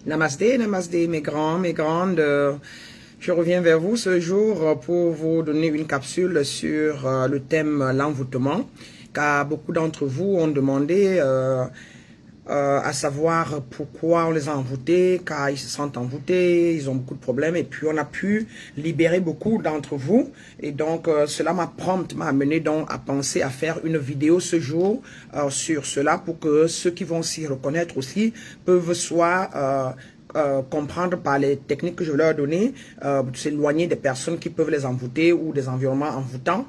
Namasté, namasté, mes grands, mes grandes. Je reviens vers vous ce jour pour vous donner une capsule sur le thème l'envoûtement, car beaucoup d'entre vous ont demandé à savoir pourquoi on les a envoûtés, car ils se sentent envoûtés, ils ont beaucoup de problèmes, et puis on a pu libérer beaucoup d'entre vous, et donc cela m'a amené donc à penser à faire une vidéo ce jour sur cela, pour que ceux qui vont s'y reconnaître aussi peuvent soit comprendre par les techniques que je vais leur donner, s'éloigner des personnes qui peuvent les envoûter ou des environnements envoûtants,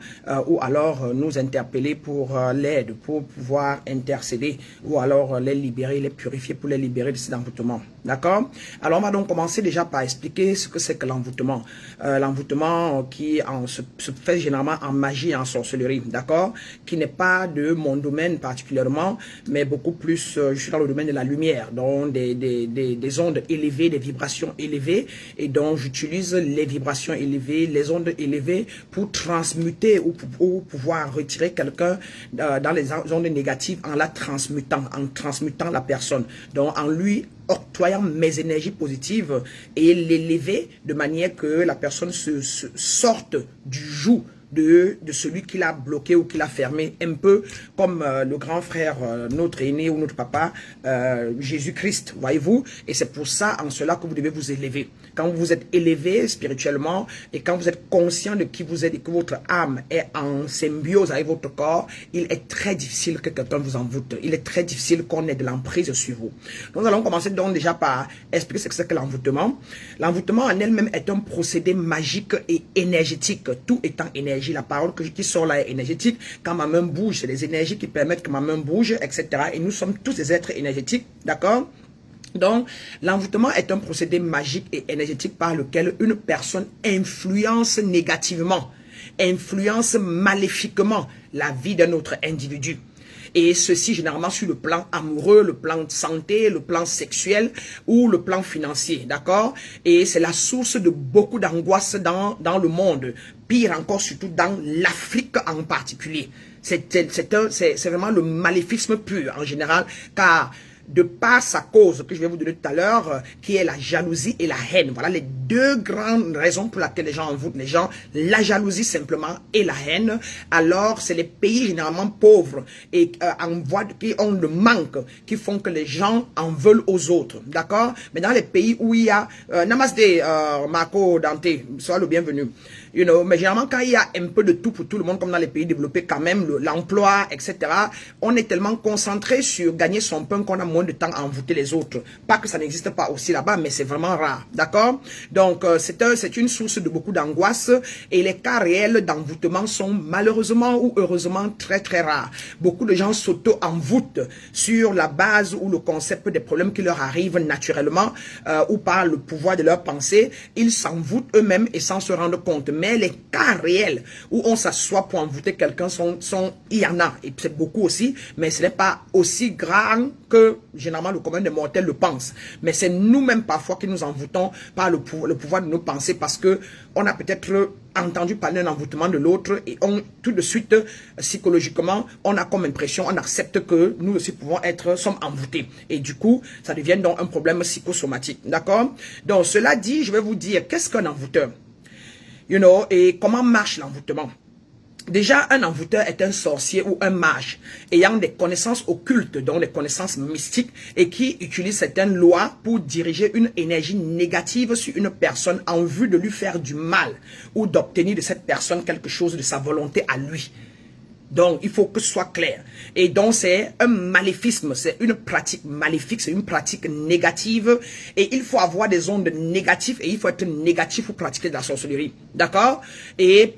ou alors nous interpeller pour l'aide, pour pouvoir intercéder, ou alors les libérer, les purifier pour les libérer de cet envoûtement. D'accord? Alors on va donc commencer déjà par expliquer ce que c'est que l'envoûtement. L'envoûtement qui se fait généralement en magie et en sorcellerie, d'accord? Qui n'est pas de mon domaine particulièrement, mais beaucoup plus, je suis dans le domaine de la lumière, donc des ondes élevées, des vibrations élevées, et donc j'utilise les vibrations élevées, les ondes élevées pour transmuter ou pour pouvoir retirer quelqu'un dans les ondes négatives en transmutant la personne, donc en lui octroyant mes énergies positives et l'élever de manière que la personne se sorte du joug de celui qui l'a bloqué ou qui l'a fermé, un peu comme le grand frère, notre aîné ou notre papa, Jésus-Christ, voyez-vous. Et c'est pour ça, en cela, que vous devez vous élever. Quand vous êtes élevé spirituellement et quand vous êtes conscient de qui vous êtes et que votre âme est en symbiose avec votre corps, il est très difficile que quelqu'un vous envoûte. Il est très difficile qu'on ait de l'emprise sur vous. Donc, nous allons commencer donc déjà par expliquer ce que c'est que l'envoûtement. L'envoûtement en elle-même est un procédé magique et énergétique, tout étant énergie. La parole qui sort là est énergétique. Quand ma main bouge, c'est les énergies qui permettent que ma main bouge, etc. Et nous sommes tous des êtres énergétiques, d'accord? Donc, l'envoûtement est un procédé magique et énergétique par lequel une personne influence négativement, influence maléfiquement la vie d'un autre individu. Et ceci généralement sur le plan amoureux, le plan de santé, le plan sexuel ou le plan financier, d'accord? Et c'est la source de beaucoup d'angoisse dans le monde. Pire encore, surtout dans l'Afrique en particulier. C'est vraiment le maléficisme pur en général, car de par sa cause que je vais vous donner tout à l'heure, qui est la jalousie et la haine. Voilà les deux grandes raisons pour lesquelles les gens envoûtent les gens. La jalousie simplement et la haine. Alors, c'est les pays généralement pauvres et qui ont le manque, qui font que les gens en veulent aux autres. D'accord? Mais dans les pays où il y a... Namaste, Marco Dante, sois le bienvenu. You know, mais généralement, quand il y a un peu de tout pour tout le monde, comme dans les pays développés, quand même, l'emploi, etc., on est tellement concentré sur gagner son pain qu'on a moins de temps à envoûter les autres. Pas que ça n'existe pas aussi là-bas, mais c'est vraiment rare. D'accord? Donc, c'est une source de beaucoup d'angoisse et les cas réels d'envoûtement sont malheureusement ou heureusement très, très rares. Beaucoup de gens s'auto-envoûtent sur la base ou le concept des problèmes qui leur arrivent naturellement ou par le pouvoir de leur pensée. Ils s'envoûtent eux-mêmes et sans se rendre compte. Mais les cas réels où on s'assoit pour envoûter quelqu'un il y en a, et c'est beaucoup aussi, mais ce n'est pas aussi grave que généralement le commun des mortels le pense. Mais c'est nous-mêmes parfois qui nous envoûtons par le pouvoir de nos pensées, parce que on a peut-être entendu parler d'un envoûtement de l'autre et tout de suite, psychologiquement, on a comme impression, on accepte que nous aussi sommes envoûtés. Et du coup, ça devient donc un problème psychosomatique. D'accord? Donc, cela dit, je vais vous dire, qu'est-ce qu'un envoûteur? You know, et comment marche l'envoûtement? Déjà, un envoûteur est un sorcier ou un mage ayant des connaissances occultes, donc des connaissances mystiques, et qui utilise certaines lois pour diriger une énergie négative sur une personne en vue de lui faire du mal ou d'obtenir de cette personne quelque chose de sa volonté à lui. Donc, il faut que ce soit clair. Et donc, c'est un maléfisme, c'est une pratique maléfique, c'est une pratique négative. Et il faut avoir des ondes négatives et il faut être négatif pour pratiquer de la sorcellerie. D'accord? Et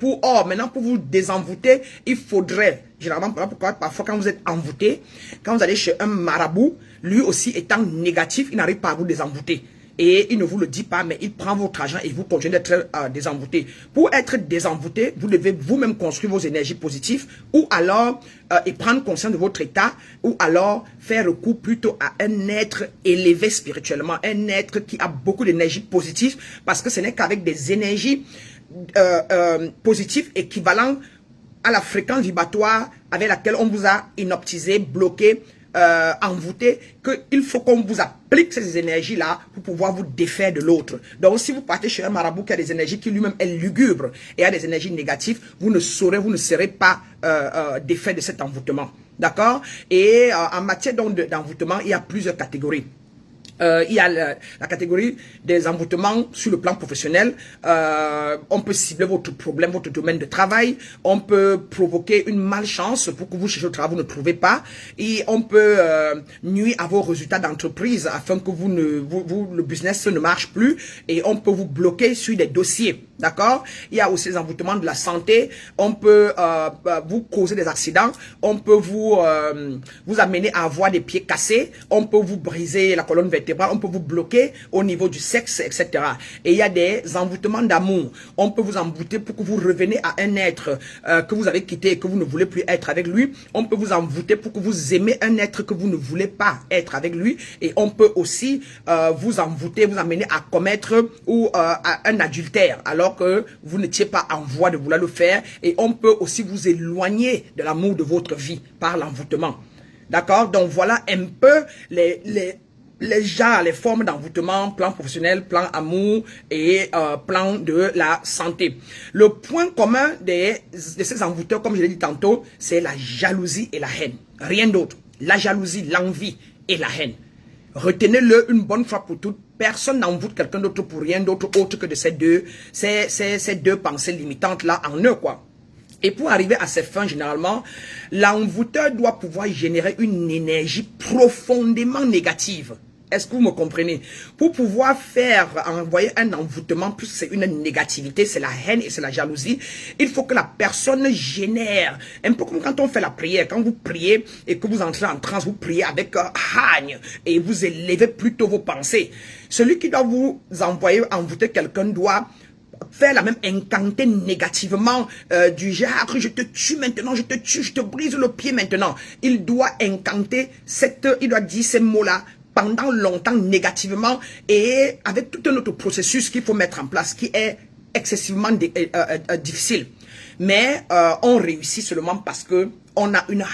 maintenant, pour vous désenvoûter, il faudrait, généralement, parfois quand vous êtes envoûté, quand vous allez chez un marabout, lui aussi étant négatif, il n'arrive pas à vous désenvoûter. Et il ne vous le dit pas, mais il prend votre argent et vous continuez d'être désenvoûté. Pour être désenvoûté, vous devez vous-même construire vos énergies positives, ou alors et prendre conscience de votre état, ou alors faire recours plutôt à un être élevé spirituellement, un être qui a beaucoup d'énergie positive, parce que ce n'est qu'avec des énergies positives équivalentes à la fréquence vibratoire avec laquelle on vous a inoptisé, bloqué, envoûté qu'il faut qu'on vous applique ces énergies-là pour pouvoir vous défaire de l'autre. Donc, si vous partez chez un marabout qui a des énergies qui lui-même est lugubre et a des énergies négatives, vous ne serez pas défait de cet envoûtement. D'accord? Et en matière d'envoûtement, il y a plusieurs catégories. Il y a la catégorie des envoûtements sur le plan professionnel. On peut cibler votre problème, votre domaine de travail. On peut provoquer une malchance pour que vous cherchez au travail, vous ne trouvez pas. Et on peut nuire à vos résultats d'entreprise afin que le business ne marche plus. Et on peut vous bloquer sur des dossiers. D'accord? Il y a aussi les envoûtements de la santé. On peut vous causer des accidents. On peut vous amener à avoir des pieds cassés. On peut vous briser la colonne vertébrale. On peut vous bloquer au niveau du sexe, etc. Et il y a des envoûtements d'amour. On peut vous envoûter pour que vous reveniez à un être que vous avez quitté et que vous ne voulez plus être avec lui. On peut vous envoûter pour que vous aimez un être que vous ne voulez pas être avec lui. Et on peut aussi vous envoûter, vous amener à commettre un adultère alors que vous n'étiez pas en voie de vouloir le faire. Et on peut aussi vous éloigner de l'amour de votre vie par l'envoûtement. D'accord? Donc voilà un peu les formes d'envoûtement, plan professionnel, plan amour et plan de la santé. Le point commun de ces envoûteurs, comme je l'ai dit tantôt, c'est la jalousie et la haine. Rien d'autre. La jalousie, l'envie et la haine. Retenez-le une bonne fois pour toutes. Personne n'envoûte quelqu'un d'autre pour rien d'autre autre que de ces deux pensées limitantes-là en eux, quoi. Et pour arriver à ces fins, généralement, l'envoûteur doit pouvoir générer une énergie profondément négative. Est-ce que vous me comprenez? Pour pouvoir envoyer un envoûtement, plus c'est une négativité, c'est la haine et c'est la jalousie, il faut que la personne génère, un peu comme quand on fait la prière, quand vous priez et que vous entrez en transe, vous priez avec haine et vous élevez plutôt vos pensées. Celui qui doit vous envoûter quelqu'un doit faire la même incanter négativement du genre je te tue maintenant, je te tue, je te brise le pied maintenant. Il doit incanter il doit dire ces mots-là pendant longtemps négativement et avec tout un autre processus qu'il faut mettre en place qui est excessivement difficile. Mais on réussit seulement parce que on a une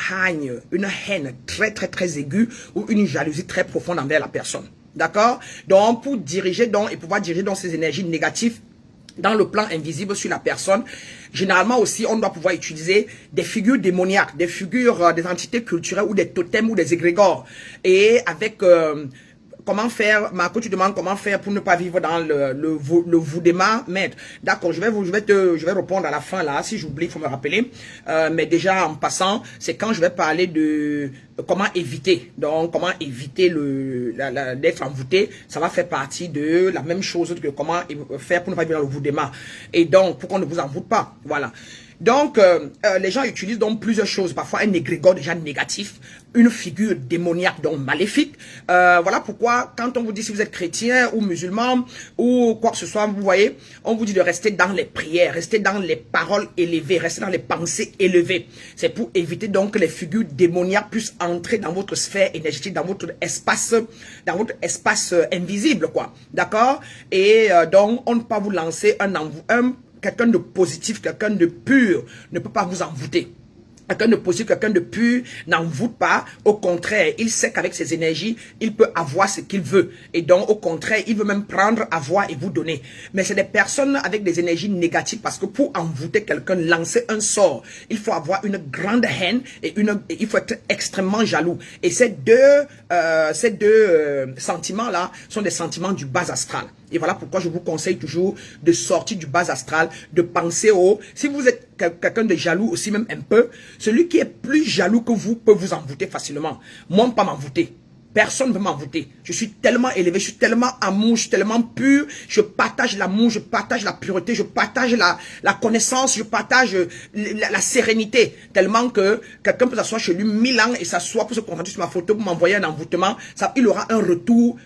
haine très très très aiguë ou une jalousie très profonde envers la personne. D'accord? Donc pour diriger et pouvoir diriger ces énergies négatives dans le plan invisible sur la personne, généralement aussi, on doit pouvoir utiliser des figures démoniaques, des figures, des entités culturelles ou des totems ou des égrégores. Et avec... comment faire, Marco, tu demandes comment faire pour ne pas vivre dans le voudéma, maître. D'accord, je vais répondre à la fin là, si j'oublie, il faut me rappeler. Mais déjà en passant, c'est quand je vais parler de comment éviter. Donc, comment éviter d'être envoûté, ça va faire partie de la même chose que comment faire pour ne pas vivre dans le voudéma. Et donc, pour qu'on ne vous envoûte pas. Voilà. Donc, les gens utilisent donc plusieurs choses. Parfois, un égrégore déjà négatif, une figure démoniaque, donc maléfique. Voilà pourquoi, quand on vous dit si vous êtes chrétien ou musulman ou quoi que ce soit, vous voyez, on vous dit de rester dans les prières, rester dans les paroles élevées, rester dans les pensées élevées. C'est pour éviter donc que les figures démoniaques puissent entrer dans votre sphère énergétique, dans votre espace invisible, quoi. D'accord? Et donc, on ne peut pas vous lancer quelqu'un de positif, quelqu'un de pur ne peut pas vous envoûter. Quelqu'un de positif, quelqu'un de pur n'envoûte pas. Au contraire, il sait qu'avec ses énergies, il peut avoir ce qu'il veut. Et donc, au contraire, il veut même prendre, avoir et vous donner. Mais c'est des personnes avec des énergies négatives parce que pour envoûter quelqu'un, lancer un sort, il faut avoir une grande haine et il faut être extrêmement jaloux. Et ces deux sentiments-là sont des sentiments du bas astral. Et voilà pourquoi je vous conseille toujours de sortir du bas astral, de penser si vous êtes quelqu'un de jaloux aussi même un peu, celui qui est plus jaloux que vous peut vous envoûter facilement. Moi, pas m'envoûter. Personne ne veut m'envoûter. Je suis tellement élevé, je suis tellement amour, je suis tellement pur, je partage l'amour, je partage la pureté, je partage la connaissance, je partage la sérénité. Tellement que quelqu'un peut s'asseoir chez lui 1000 ans et s'asseoir pour se concentrer sur ma photo, pour m'envoyer un envoûtement. Il aura un retour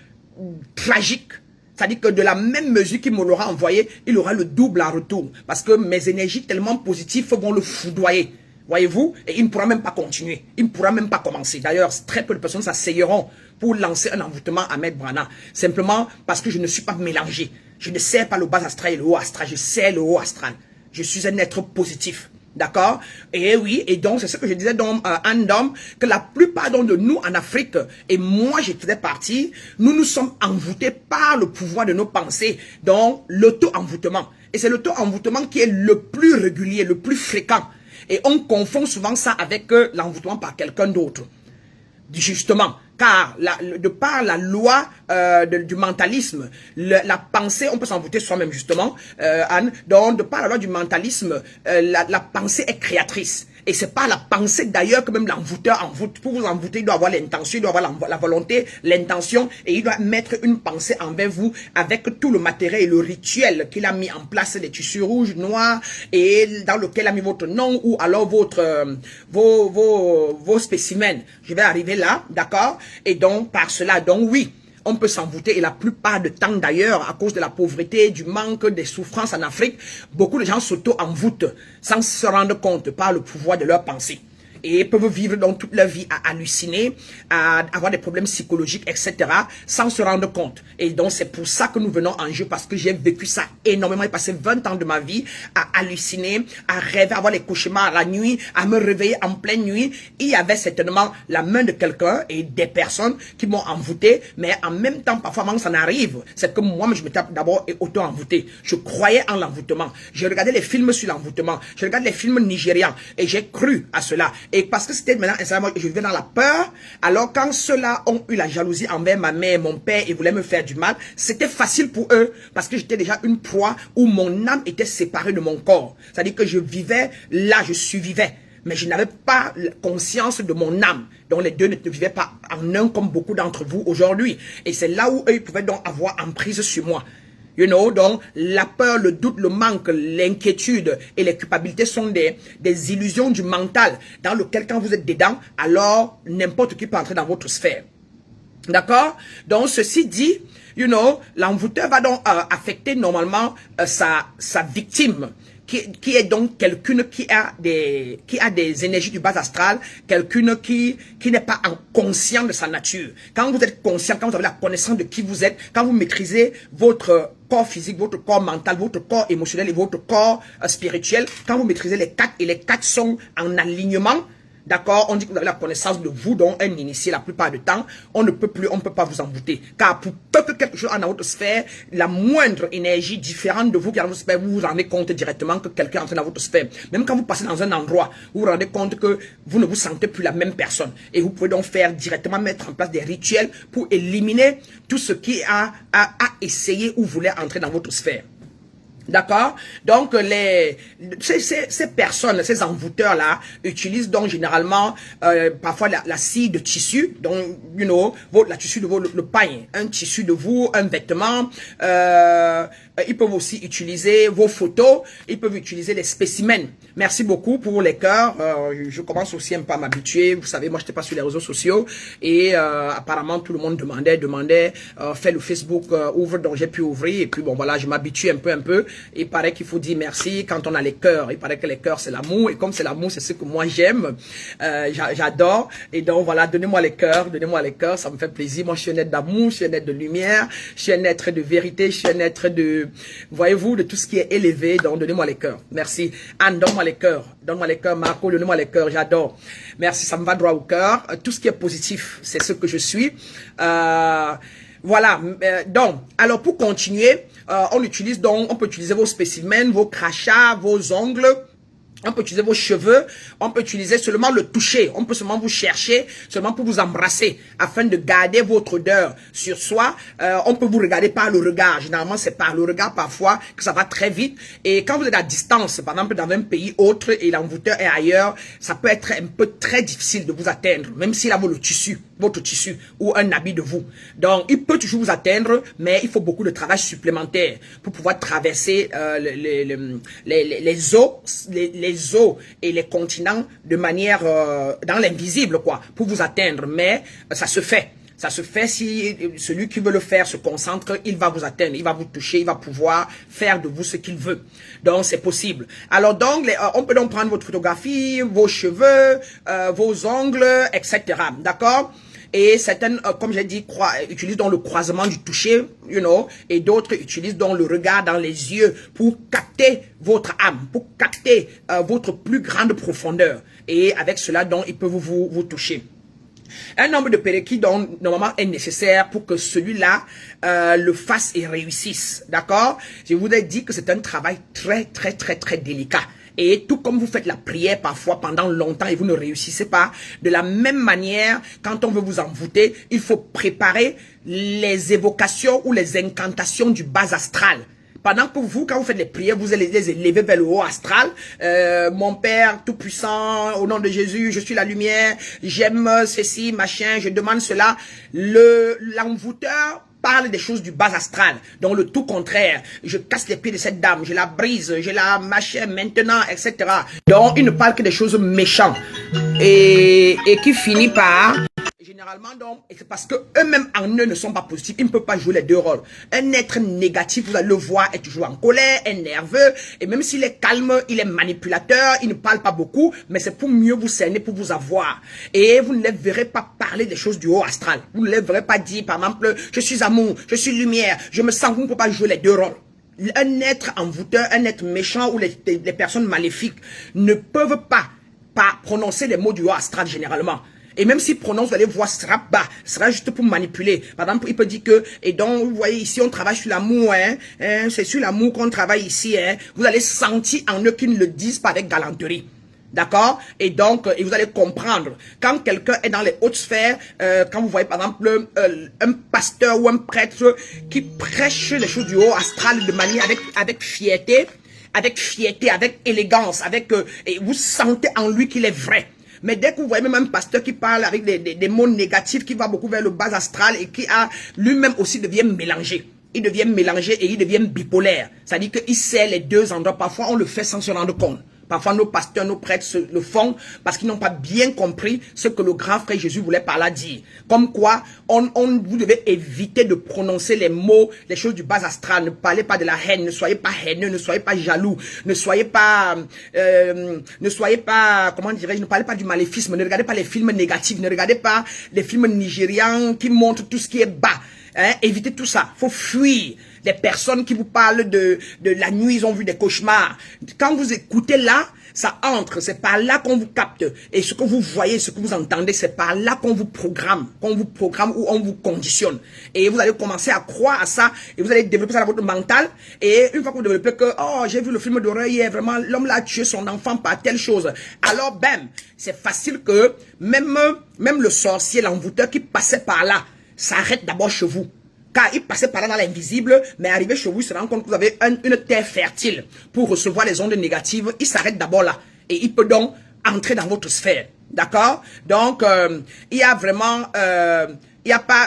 tragique. C'est-à-dire que de la même mesure qu'il me l'aura envoyé, il aura le double en retour. Parce que mes énergies tellement positives vont le foudroyer. Voyez-vous? Et il ne pourra même pas continuer. Il ne pourra même pas commencer. D'ailleurs, très peu de personnes s'asseyeront pour lancer un envoûtement à Maître Brana. Simplement parce que je ne suis pas mélangé. Je ne sers pas le bas astral et le haut astral. Je sers le haut astral. Je suis un être positif. D'accord? Et oui, et donc c'est ce que je disais donc Anne Dom, que la plupart donc, de nous en Afrique, et moi j'en faisais partie, nous nous sommes envoûtés par le pouvoir de nos pensées, donc l'auto-envoûtement. Et c'est l'auto-envoûtement qui est le plus régulier, le plus fréquent. Et on confond souvent ça avec l'envoûtement par quelqu'un d'autre. Justement, car de par la loi du mentalisme, la pensée, on peut s'envoûter soi-même justement, Anne, donc de par la loi du mentalisme, la pensée est créatrice. Et c'est pas la pensée d'ailleurs que même l'envoûteur envoûte. Pour vous envoûter, il doit avoir l'intention, il doit avoir la volonté, l'intention, et il doit mettre une pensée envers vous avec tout le matériel et le rituel qu'il a mis en place, les tissus rouges, noirs, et dans lequel a mis votre nom ou alors vos spécimens. Je vais arriver là, d'accord? Et donc, par cela, donc oui, on peut s'envoûter, et la plupart du temps d'ailleurs, à cause de la pauvreté, du manque, des souffrances en Afrique, beaucoup de gens s'auto-envoûtent sans se rendre compte par le pouvoir de leur pensée. Et peuvent vivre dans toute leur vie à halluciner, à avoir des problèmes psychologiques, etc., sans se rendre compte. Et donc, c'est pour ça que nous venons en jeu, parce que j'ai vécu ça énormément. J'ai passé 20 ans de ma vie à halluciner, à rêver, à avoir les cauchemars la nuit, à me réveiller en pleine nuit. Il y avait certainement la main de quelqu'un et des personnes qui m'ont envoûté, mais en même temps, parfois, quand ça n'arrive, c'est que moi, je m'étais d'abord auto-envoûté. Je croyais en l'envoûtement. Je regardais les films sur l'envoûtement. Je regardais les films nigérians et j'ai cru à cela. Et parce que c'était maintenant, je vivais dans la peur, alors quand ceux-là ont eu la jalousie envers ma mère, mon père, et voulaient me faire du mal, c'était facile pour eux, parce que j'étais déjà une proie où mon âme était séparée de mon corps. C'est-à-dire que je vivais là, je survivais, mais je n'avais pas conscience de mon âme. Donc les deux ne vivaient pas en un comme beaucoup d'entre vous aujourd'hui. Et c'est là où eux ils pouvaient donc avoir emprise sur moi. You know, donc la peur, le doute, le manque, l'inquiétude et les culpabilités sont des illusions du mental dans lequel quand vous êtes dedans, alors n'importe qui peut entrer dans votre sphère. D'accord? Donc ceci dit, you know, l'envoûteur va donc affecter normalement sa victime. Qui est donc quelqu'un qui a des énergies du bas astral, quelqu'un qui n'est pas conscient de sa nature. Quand vous êtes conscient, quand vous avez la connaissance de qui vous êtes, quand vous maîtrisez votre corps physique, votre corps mental, votre corps émotionnel et votre corps spirituel, quand vous maîtrisez les quatre et les quatre sont en alignement, d'accord, on dit que vous avez la connaissance de vous, dont un initié la plupart du temps, on ne peut pas vous envoûter. Car pour peu que quelque chose en dans votre sphère, la moindre énergie différente de vous qui est dans votre sphère, vous vous rendez compte directement que quelqu'un est entré dans votre sphère. Même quand vous passez dans un endroit, vous vous rendez compte que vous ne vous sentez plus la même personne. Et vous pouvez donc faire directement mettre en place des rituels pour éliminer tout ce qui a essayé ou voulait entrer dans votre sphère. D'accord? Donc, ces personnes, ces envoûteurs-là, utilisent donc généralement, parfois la scie de tissu, donc, you know, la tissu de le pain, un tissu de vous, un vêtement, ils peuvent aussi utiliser vos photos, ils peuvent utiliser les spécimens. Merci beaucoup pour les cœurs, je commence aussi un peu à m'habituer, vous savez, moi, je n'étais pas sur les réseaux sociaux, et apparemment, tout le monde demandait, fais le Facebook, ouvre, donc j'ai pu ouvrir, et puis bon, voilà, je m'habitue un peu, il paraît qu'il faut dire merci quand on a les cœurs. Il paraît que les cœurs, c'est l'amour. Et comme c'est l'amour, c'est ce que moi j'aime. J'adore. Et donc voilà, donnez-moi les cœurs. Donnez-moi les cœurs. Ça me fait plaisir. Moi, je suis un être d'amour. Je suis un être de lumière. Je suis un être de vérité. Je suis un être de, voyez-vous, de tout ce qui est élevé. Donc, donnez-moi les cœurs. Merci. Anne, donne-moi les cœurs. Donne-moi les cœurs. Marco, donnez-moi les cœurs. J'adore. Merci. Ça me va droit au cœur. Tout ce qui est positif, c'est ce que je suis. Voilà, donc, alors pour continuer, on peut utiliser vos spécimens, vos crachats, vos ongles, on peut utiliser vos cheveux, on peut utiliser seulement le toucher, on peut seulement vous chercher, seulement pour vous embrasser, afin de garder votre odeur sur soi. On peut vous regarder par le regard, généralement c'est par le regard parfois que ça va très vite. Et quand vous êtes à distance, par exemple dans un pays autre et l'envoûteur est ailleurs, ça peut être un peu très difficile de vous atteindre, même s'il a votre tissu ou un habit de vous. Donc il peut toujours vous atteindre, mais il faut beaucoup de travail supplémentaire pour pouvoir traverser les eaux et les continents de manière dans l'invisible, quoi, pour vous atteindre. Mais ça se fait. Ça se fait si celui qui veut le faire se concentre, il va vous atteindre, il va vous toucher, il va pouvoir faire de vous ce qu'il veut. Donc c'est possible. Alors donc, on peut donc prendre votre photographie, vos cheveux, vos ongles, etc. D'accord? Et certaines, comme j'ai dit, utilisent donc le croisement du toucher, et d'autres utilisent donc le regard dans les yeux pour capter votre âme, pour capter votre plus grande profondeur. Et avec cela, donc, ils peuvent vous toucher. Un nombre de péréquis, donc, normalement, est nécessaire pour que celui-là le fasse et réussisse. D'accord? Je vous ai dit que c'est un travail très, très, très, très délicat. Et tout comme vous faites la prière parfois pendant longtemps et vous ne réussissez pas, de la même manière, quand on veut vous envoûter, il faut préparer les évocations ou les incantations du bas astral. Pendant que vous, quand vous faites les prières, vous allez les élever vers le haut astral. Mon Père Tout-Puissant, au nom de Jésus, je suis la lumière, j'aime ceci, machin, je demande cela. L'envoûteur parle des choses du bas astral, donc le tout contraire. Je casse les pieds de cette dame, je la brise, je la machin maintenant, etc. Donc il ne parle que des choses méchantes et qui finit par... Généralement, donc, et c'est parce que eux-mêmes en eux ne sont pas positifs, ils ne peuvent pas jouer les deux rôles. Un être négatif, vous allez le voir, est toujours en colère, est nerveux, et même s'il est calme, il est manipulateur, il ne parle pas beaucoup, mais c'est pour mieux vous cerner, pour vous avoir. Et vous ne les verrez pas parler des choses du haut astral. Vous ne les verrez pas dire, par exemple, je suis amour, je suis lumière, je me sens, vous ne pouvez pas jouer les deux rôles. Un être envoûteur, un être méchant ou les personnes maléfiques ne peuvent pas prononcer les mots du haut astral généralement. Et même s'il prononce, vous allez voir, ce sera bas, ce sera juste pour manipuler. Par exemple, il peut dire que, et donc, vous voyez ici, on travaille sur l'amour, c'est sur l'amour qu'on travaille ici, Vous allez sentir en eux qu'ils ne le disent pas avec galanterie. D'accord? Et donc, et vous allez comprendre, quand quelqu'un est dans les hautes sphères, quand vous voyez par exemple un pasteur ou un prêtre qui prêche les choses du haut astral de manière avec fierté, avec élégance, et vous sentez en lui qu'il est vrai. Mais dès que vous voyez même un pasteur qui parle avec des mots négatifs, qui va beaucoup vers le bas astral et qui a lui-même aussi devient mélangé. Il devient mélangé et il devient bipolaire. C'est-à-dire qu'il sert les deux endroits. Parfois, on le fait sans se rendre compte. Parfois, nos pasteurs, nos prêtres le font parce qu'ils n'ont pas bien compris ce que le grand frère Jésus voulait par là dire. Comme quoi, vous devez éviter de prononcer les mots, les choses du bas astral. Ne parlez pas de la haine, ne soyez pas haineux, ne soyez pas jaloux, ne soyez pas, comment dirais-je, ne parlez pas du maléfisme, ne regardez pas les films négatifs, ne regardez pas les films nigérians qui montrent tout ce qui est bas. Évitez tout ça. Faut fuir les personnes qui vous parlent de la nuit, ils ont vu des cauchemars. Quand vous écoutez là, ça entre. C'est par là qu'on vous capte. Et ce que vous voyez, ce que vous entendez, c'est par là qu'on vous programme ou on vous conditionne. Et vous allez commencer à croire à ça et vous allez développer ça dans votre mental. Et une fois que vous développez que, oh, j'ai vu le film d'horreur hier, vraiment, l'homme là a tué son enfant par telle chose. Alors, bam, c'est facile que même le sorcier, l'envoûteur qui passait par là, s'arrête d'abord chez vous. Car il passait par là dans l'invisible, mais arrivé chez vous, il se rend compte que vous avez une terre fertile pour recevoir les ondes négatives. Il s'arrête d'abord là. Et il peut donc entrer dans votre sphère. D'accord? Donc, il y a vraiment,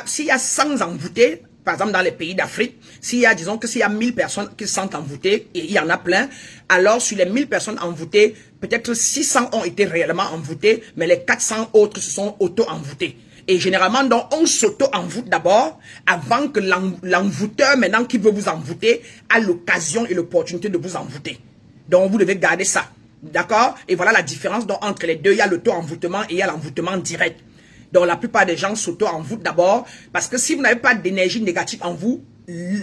s'il y a 100 envoûtés, par exemple dans les pays d'Afrique, disons que s'il y a 1000 personnes qui se sentent envoûtées, et il y en a plein, alors sur les 1000 personnes envoûtées, peut-être 600 ont été réellement envoûtées, mais les 400 autres se sont auto-envoûtés. Et généralement, donc, on s'auto-envoûte d'abord avant que l'envoûteur, maintenant, qui veut vous envoûter, a l'occasion et l'opportunité de vous envoûter. Donc, vous devez garder ça. D'accord? Et voilà la différence donc, entre les deux. Il y a l'auto-envoûtement et il y a l'envoûtement direct. Donc, la plupart des gens s'auto-envoûtent d'abord parce que si vous n'avez pas d'énergie négative en vous,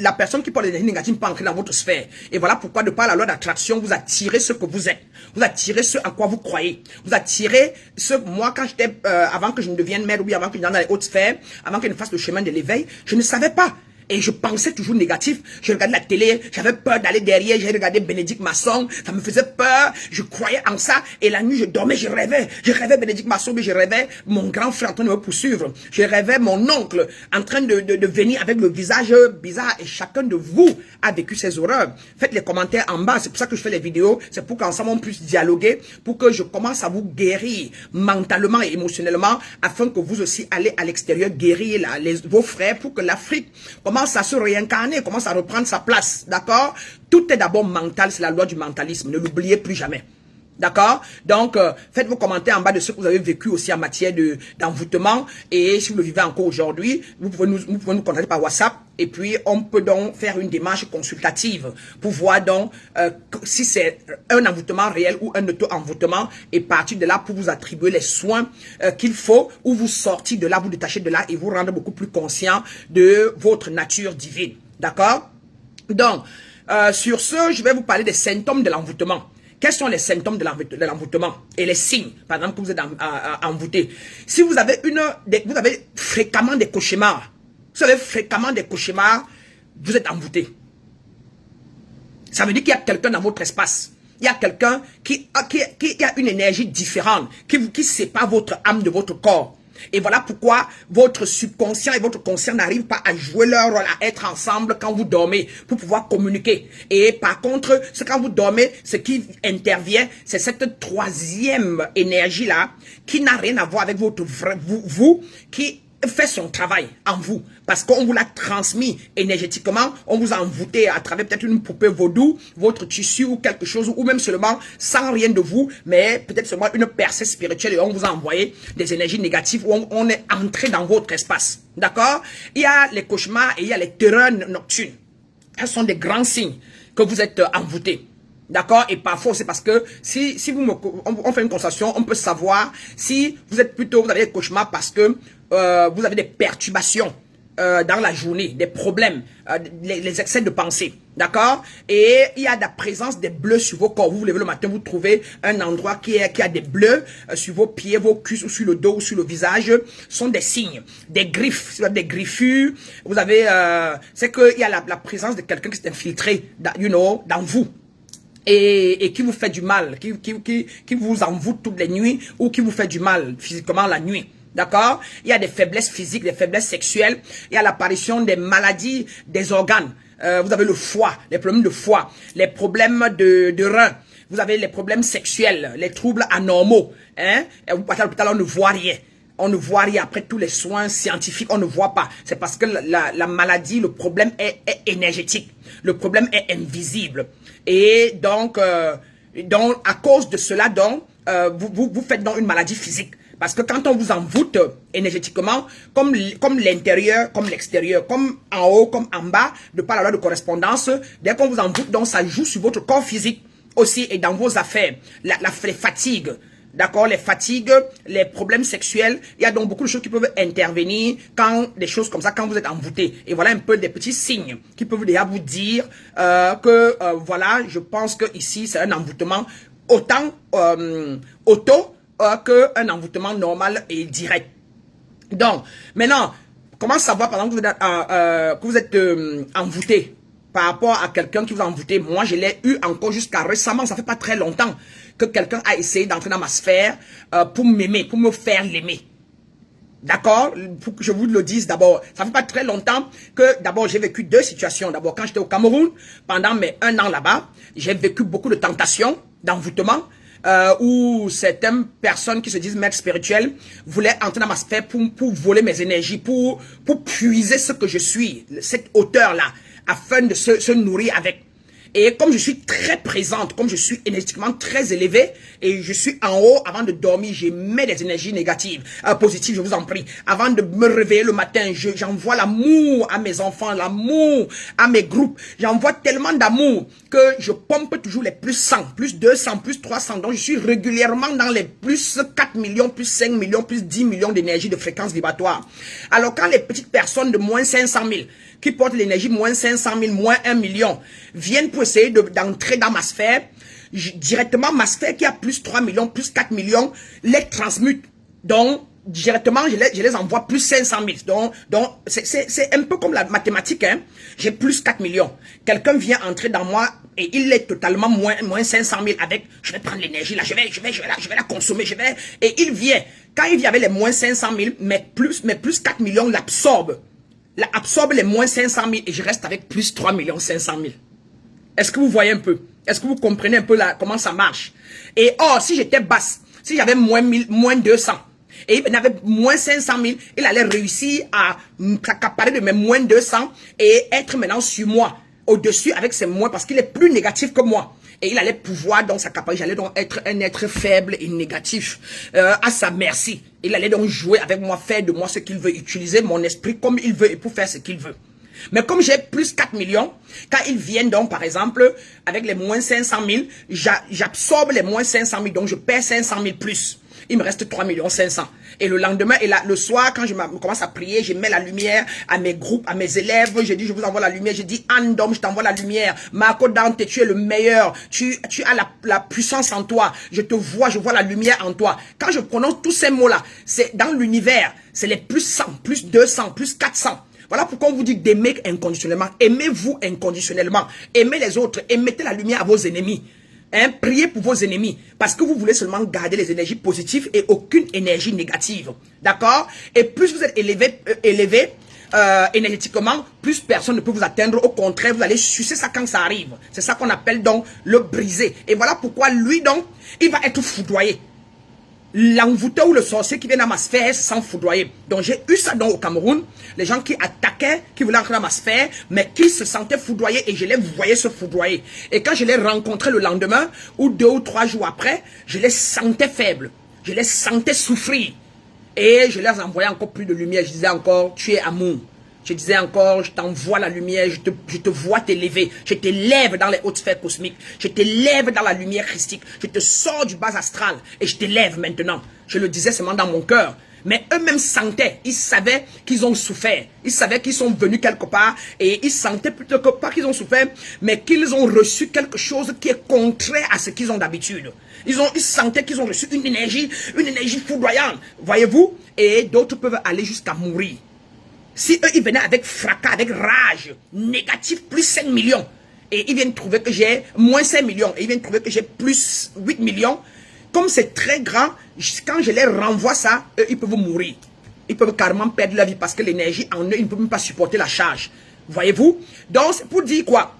la personne qui porte l'énergie négative peut entrer dans votre sphère. Et voilà pourquoi, de par la loi d'attraction, vous attirez ce que vous êtes. Vous attirez ce en quoi vous croyez. Vous attirez ce... Moi, quand j'étais... avant que je ne devienne maire ou bien avant que je dans les hautes sphères, avant que je ne fasse le chemin de l'éveil, je ne savais pas. Et je pensais toujours négatif. Je regardais la télé, j'avais peur d'aller derrière, j'ai regardé Bénédicte Masson, ça me faisait peur, je croyais en ça. Et la nuit, je dormais, je rêvais Bénédicte Masson, mais je rêvais mon grand frère en train de me poursuivre. Je rêvais mon oncle en train de venir avec le visage bizarre. Et chacun de vous a vécu ces horreurs. Faites les commentaires en bas, c'est pour ça que je fais les vidéos. C'est pour qu'ensemble on puisse dialoguer, pour que je commence à vous guérir mentalement et émotionnellement, afin que vous aussi allez à l'extérieur guérir vos frères, pour que l'Afrique commence à se réincarner, commence à reprendre sa place, d'accord? Tout est d'abord mental, c'est la loi du mentalisme, ne l'oubliez plus jamais. D'accord? Donc, faites vos commentaires en bas de ce que vous avez vécu aussi en matière d'envoûtement. Et si vous le vivez encore aujourd'hui, vous pouvez nous contacter par WhatsApp. Et puis, on peut donc faire une démarche consultative pour voir donc si c'est un envoûtement réel ou un auto-envoûtement. Et à partir de là, pour vous attribuer les soins qu'il faut, ou vous sortir de là, vous détacher de là et vous rendre beaucoup plus conscient de votre nature divine. D'accord? Donc, sur ce, je vais vous parler des symptômes de l'envoûtement. Quels sont les symptômes de l'envoûtement et les signes, par exemple, que vous êtes envoûté? Si vous avez vous avez fréquemment des cauchemars, vous êtes envoûté. Ça veut dire qu'il y a quelqu'un dans votre espace. Il y a quelqu'un qui a une énergie différente, qui sépare votre âme de votre corps. Et voilà pourquoi votre subconscient et votre conscient n'arrivent pas à jouer leur rôle, à être ensemble quand vous dormez, pour pouvoir communiquer. Et par contre, quand vous dormez, ce qui intervient, c'est cette troisième énergie-là, qui n'a rien à voir avec votre vrai vous, qui fait son travail en vous, parce qu'on vous l'a transmis énergétiquement, on vous a envoûté à travers peut-être une poupée vaudou, votre tissu ou quelque chose, ou même seulement sans rien de vous, mais peut-être seulement une percée spirituelle, et on vous a envoyé des énergies négatives, où on est entré dans votre espace, d'accord? Il y a les cauchemars et il y a les terreurs nocturnes. Ce sont des grands signes que vous êtes envoûté. D'accord? Et parfois, c'est parce que si on fait une consultation, on peut savoir si vous avez des cauchemars parce que vous avez des perturbations dans la journée, des problèmes, les excès de pensée. D'accord? Et il y a la présence des bleus sur vos corps. Vous vous levez le matin, vous trouvez un endroit qui a des bleus sur vos pieds, vos cuisses, ou sur le dos, ou sur le visage. Ce sont des signes. Des griffes, si vous avez des griffures, vous avez, c'est qu'il y a la présence de quelqu'un qui s'est infiltré, dans vous. Et qui vous fait du mal, qui vous envoûte toutes les nuits, ou qui vous fait du mal physiquement la nuit. D'accord? Il y a des faiblesses physiques, des faiblesses sexuelles. Il y a l'apparition des maladies des organes. Vous avez le foie, les problèmes de foie, les problèmes de reins. Vous avez les problèmes sexuels, les troubles anormaux. Vous partez à l'hôpital, on ne voit rien. On ne voit rien. Après tous les soins scientifiques, on ne voit pas. C'est parce que la maladie, le problème est énergétique. Le problème est invisible. Et donc à cause de cela, vous faites donc une maladie physique. Parce que quand on vous envoûte énergétiquement, comme l'intérieur, comme l'extérieur, comme en haut, comme en bas, de par la loi de correspondance, dès qu'on vous envoûte, donc ça joue sur votre corps physique aussi et dans vos affaires. Les fatigues. D'accord, les fatigues, les problèmes sexuels, il y a donc beaucoup de choses qui peuvent intervenir quand des choses comme ça, quand vous êtes envoûté. Et voilà un peu des petits signes qui peuvent déjà vous dire voilà, je pense que ici c'est un envoûtement autant auto qu'un envoûtement normal et direct. Donc, maintenant, comment savoir par exemple que vous êtes envoûté par rapport à quelqu'un qui vous a envoûté? Moi, je l'ai eu encore jusqu'à récemment, ça fait pas très longtemps que quelqu'un a essayé d'entrer dans ma sphère pour m'aimer, pour me faire l'aimer. D'accord? Pour que je vous le dise d'abord, ça fait pas très longtemps que d'abord j'ai vécu deux situations. D'abord, quand j'étais au Cameroun, pendant mes 1 an là-bas, j'ai vécu beaucoup de tentations, d'envoûtement, où certaines personnes qui se disent maîtres spirituels voulaient entrer dans ma sphère pour voler mes énergies, pour puiser ce que je suis, cette hauteur-là, afin de se nourrir avec. Et comme je suis très présente, comme je suis énergétiquement très élevé, et je suis en haut, avant de dormir, j'émets des énergies négatives, positives, je vous en prie. Avant de me réveiller le matin, j'envoie l'amour à mes enfants, l'amour à mes groupes. J'envoie tellement d'amour que je pompe toujours les plus 100, plus 200, plus 300. Donc je suis régulièrement dans les plus 4 millions, plus 5 millions, plus 10 millions d'énergie de fréquence vibratoire. Alors quand les petites personnes de moins 500 000, qui portent l'énergie moins 500 000, moins 1 million, viennent pour essayer d'entrer dans ma sphère, directement ma sphère qui a plus 3 millions, plus 4 millions, les transmute. Donc, directement, je les envoie plus 500 000. Donc c'est un peu comme la mathématique, hein. J'ai plus 4 millions. Quelqu'un vient entrer dans moi et il est totalement moins 500 000 avec, je vais prendre l'énergie là, je vais la consommer, et il vient. Quand il vient avec les moins 500 000, mais plus 4 millions l'absorbe. Absorbe les moins 500 000 et je reste avec plus 3 500 000. Est-ce que vous voyez un peu? Est-ce que vous comprenez un peu comment ça marche? Et si j'étais basse, si j'avais moins 200, et il avait moins 500 000, il allait réussir à m'accaparer de mes moins 200 et être maintenant sur moi, au-dessus avec ses moins, parce qu'il est plus négatif que moi. Et il allait pouvoir, dans sa capacité, j'allais donc être un être faible et négatif, à sa merci. Il allait donc jouer avec moi, faire de moi ce qu'il veut, utiliser mon esprit comme il veut et pour faire ce qu'il veut. Mais comme j'ai plus 4 millions, quand ils viennent donc, par exemple, avec les moins 500 000, j'absorbe les moins 500 000, donc je perds 500 000 plus. Il me reste 3 500 000. Et le lendemain, et là, le soir, quand je commence à prier, je mets la lumière à mes groupes, à mes élèves. Je dis, je vous envoie la lumière. Je dis, Andom, je t'envoie la lumière. Marco Dante, tu es le meilleur. Tu as la puissance en toi. Je te vois, je vois la lumière en toi. Quand je prononce tous ces mots-là, c'est dans l'univers. C'est les plus 100, plus 200, plus 400. Voilà pourquoi on vous dit d'aimer inconditionnellement. Aimez-vous inconditionnellement. Aimez les autres et mettez la lumière à vos ennemis. Hein, priez pour vos ennemis parce que vous voulez seulement garder les énergies positives et aucune énergie négative. D'accord? Et plus vous êtes élevé, énergétiquement, plus personne ne peut vous atteindre. Au contraire, vous allez sucer ça quand ça arrive. C'est ça qu'on appelle donc le briser. Et voilà pourquoi lui donc, il va être foudroyé. L'envoûteur ou le sorcier qui vient dans ma sphère se sent foudroyé. Donc j'ai eu ça donc au Cameroun. Les gens qui attaquaient, qui voulaient entrer dans ma sphère, mais qui se sentaient foudroyés et je les voyais se foudroyer. Et quand je les rencontrais le lendemain, ou 2 ou 3 jours après, je les sentais faibles. Je les sentais souffrir. Et je leur envoyais encore plus de lumière. Je disais encore, tu es amour. Je disais encore, je t'envoie la lumière, je te vois t'élever. Je t'élève dans les hautes sphères cosmiques. Je t'élève dans la lumière christique. Je te sors du bas astral et je t'élève maintenant. Je le disais seulement dans mon cœur. Mais eux-mêmes sentaient, ils savaient qu'ils ont souffert. Ils savaient qu'ils sont venus quelque part et ils sentaient plutôt que pas qu'ils ont souffert, mais qu'ils ont reçu quelque chose qui est contraire à ce qu'ils ont d'habitude. Ils sentaient qu'ils ont reçu une énergie foudroyante. Voyez-vous? Et d'autres peuvent aller jusqu'à mourir. Si eux, ils venaient avec fracas, avec rage, négatif, plus 5 millions, et ils viennent trouver que j'ai moins 5 millions, et ils viennent trouver que j'ai plus 8 millions, comme c'est très grand, quand je les renvoie ça, eux, ils peuvent mourir. Ils peuvent carrément perdre la vie parce que l'énergie en eux, ils ne peuvent même pas supporter la charge. Voyez-vous? Donc, c'est pour dire quoi?